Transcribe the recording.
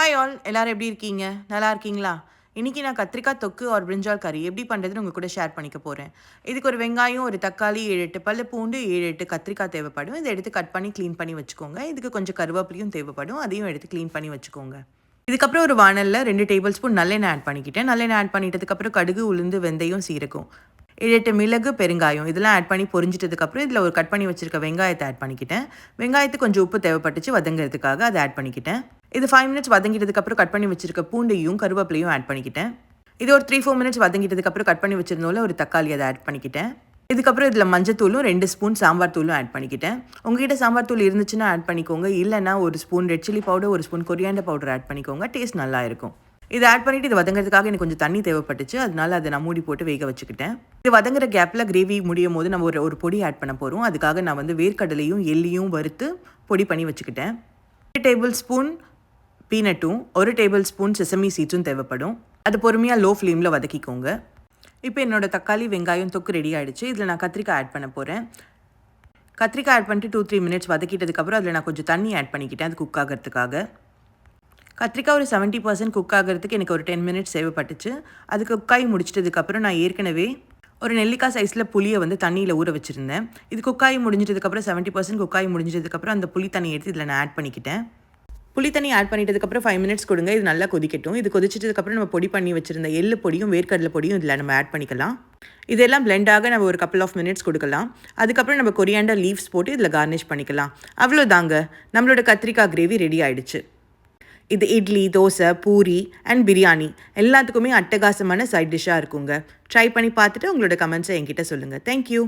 Hi all, எல்லாரும் எப்படி இருக்கீங்க? நல்லா இருக்கீங்களா? இன்னைக்கு நான் கத்திரிக்காய் தொக்கு ஆர் பிரிஞ்சால் கறி எப்படி பண்ணுறதுன்னு உங்க கூட ஷேர் பண்ணிக்க போகிறேன். இதுக்கு ஒரு வெங்காயம், ஒரு தக்காளி, 7, 8 பல்லு பூண்டு, 7, 8 கத்திரிக்காய் தேவைப்படும். இதை எடுத்து கட் பண்ணி க்ளீன் பண்ணி வச்சுக்கோங்க. இதுக்கு கொஞ்சம் கருவேப்பிலையும் தேவைப்படும். அதையும் எடுத்து க்ளீன் பண்ணி வச்சுக்கோங்க. இதுக்கப்புறம் ஒரு வானலில் 2 டேபிள் ஸ்பூன் நல்லெண்ணெய் ஆட் பண்ணிக்கிட்டேன். நல்லெண்ணெய் ஆட் பண்ணிட்டதுக்கப்புறம் கடுகு, உளுந்து, வெந்தயம், சீரகம், 7, 8 மிளகு, பெருங்காயம் இதெல்லாம் ஆட் பண்ணி பொரிஞ்சிட்டதுக்கப்புறம் இதில் ஒரு கட் பண்ணி வச்சிருக்க வெங்காயத்தை ஆட் பண்ணிக்கிட்டேன். வெங்காயத்துக்கு கொஞ்சம் உப்பு தேவைப்பட்டுச்சு வதங்கிறதுக்காக அதை ஆட் பண்ணிக்கிட்டேன். இது 5 மினிட்ஸ் வதங்கிட்டதுக்கப்புறம் கட் பண்ணி வச்சிருக்க பூண்டையும் கருவேப்பிலையும் ஆட் பண்ணிக்கிட்டேன். இது ஒரு 3-4 மினிட்ஸ் வதங்கிட்டதுக்கப்புறம் கட் பண்ணி வச்சிருந்தோம்ல ஒரு தக்காளி அதை ஆட் பண்ணிக்கிட்டேன். இதுக்கப்புறம் இதில் மஞ்சத்தூளும் 2 ஸ்பூன் சாம்பார் தூளும் ஆட் பண்ணிக்கிட்டேன். உங்ககிட்ட சாம்பார் தூள் இருந்துச்சுன்னா ஆட் பண்ணிக்கோங்க. இல்லைன்னா ஒரு ஸ்பூன் ரெட் சில்லி பவுடர், ஒரு ஸ்பூன் கொரியாண்டர் பவுடர் ஆட் பண்ணிக்கோங்க. டேஸ்ட் நல்லா இருக்கும். இதை ஆட் பண்ணிவிட்டு இது வதங்கிறதுக்காக எனக்கு கொஞ்சம் தண்ணி தேவைப்பட்டுச்சு. அதனால அதை நான் மூடி போட்டு வேக வச்சுக்கிட்டேன். இது வதங்குற கேப்பில் கிரேவி முடியும் போது நம்ம ஒரு பொடி ஆட் பண்ண போகிறோம். அதுக்காக நான் வேர்க்கடலையும் எள்ளியும் வறுத்து பொடி பண்ணி வச்சுக்கிட்டேன். 1 டேபிள் ஸ்பூன் பீனட்டும் 1 டேபிள் ஸ்பூன் செசமி சீட்ஸும் தேவைப்படும். அது பொறுமையாக லோ ஃப்ளேமில் வதக்கிக்கோங்க. இப்போ என்னோட தக்காளி வெங்காயம் தொக்கு ரெடி ஆகிடுச்சு. இதில் நான் கத்திரிக்காய் ஆட் பண்ண போகிறேன். கத்திரிக்காய் ஆட் பண்ணிட்டு 2-3 மினிட்ஸ் வதக்கிட்டதுக்கப்புறம் அதில் நான் கொஞ்சம் தண்ணி ஆட் பண்ணிக்கிட்டேன் அது குக் ஆகிறதுக்காக. கத்திரிக்காய் ஒரு 70% குக் ஆகிறதுக்கு எனக்கு ஒரு 10 மினிட்ஸ் தேவைப்பட்டுச்சு. அது குக்காய் முடிச்சிட்டதுக்கப்புறம் நான் ஏற்கனவே ஒரு நெல்லிக்காய் சைஸில் புளியை தண்ணியில் ஊற வச்சுருந்தேன். இது குக்காய் முடிஞ்சதுக்கப்புறம் 70% குக்காய் முடிஞ்சதுக்கப்புறம் அந்த புளி தண்ணி எடுத்து இதில் நான் ஆட் பண்ணிக்கிட்டேன். புளி தண்ணி ஆட் பண்ணிட்டதுக்கப்புறம் 5 மினிட்ஸ் கொடுங்க. இது நல்லா கொதிக்கட்டும். இது கொதிச்சதுக்கப்புறம் நம்ம பொடி பண்ணி வச்சுருந்த எள்ளு பொடியும் வேர்க்கடலை பொடியும் இதில் நம்ம ஆட் பண்ணிக்கலாம். இதெல்லாம் பிளெண்டாக நம்ம ஒரு கப்பல் ஆஃப் மினிட்ஸ் கொடுக்கலாம். அதுக்கப்புறம் நம்ம கொரியாண்டர் லீவ்ஸ் போட்டு இதில் கார்னிஷ் பண்ணிக்கலாம். அவ்வளோதாங்க, நம்மளோட கத்திரிக்காய் கிரேவி ரெடி ஆகிடுச்சு. இது இட்லி, தோசை, பூரி அண்ட் பிரியாணி எல்லாத்துக்குமே அட்டகாசமான சைட் டிஷ்ஷாக இருக்குங்க. ட்ரை பண்ணி பார்த்துட்டு உங்களோட கமெண்ட்ஸை என்கிட்ட சொல்லுங்கள். தேங்க்யூ.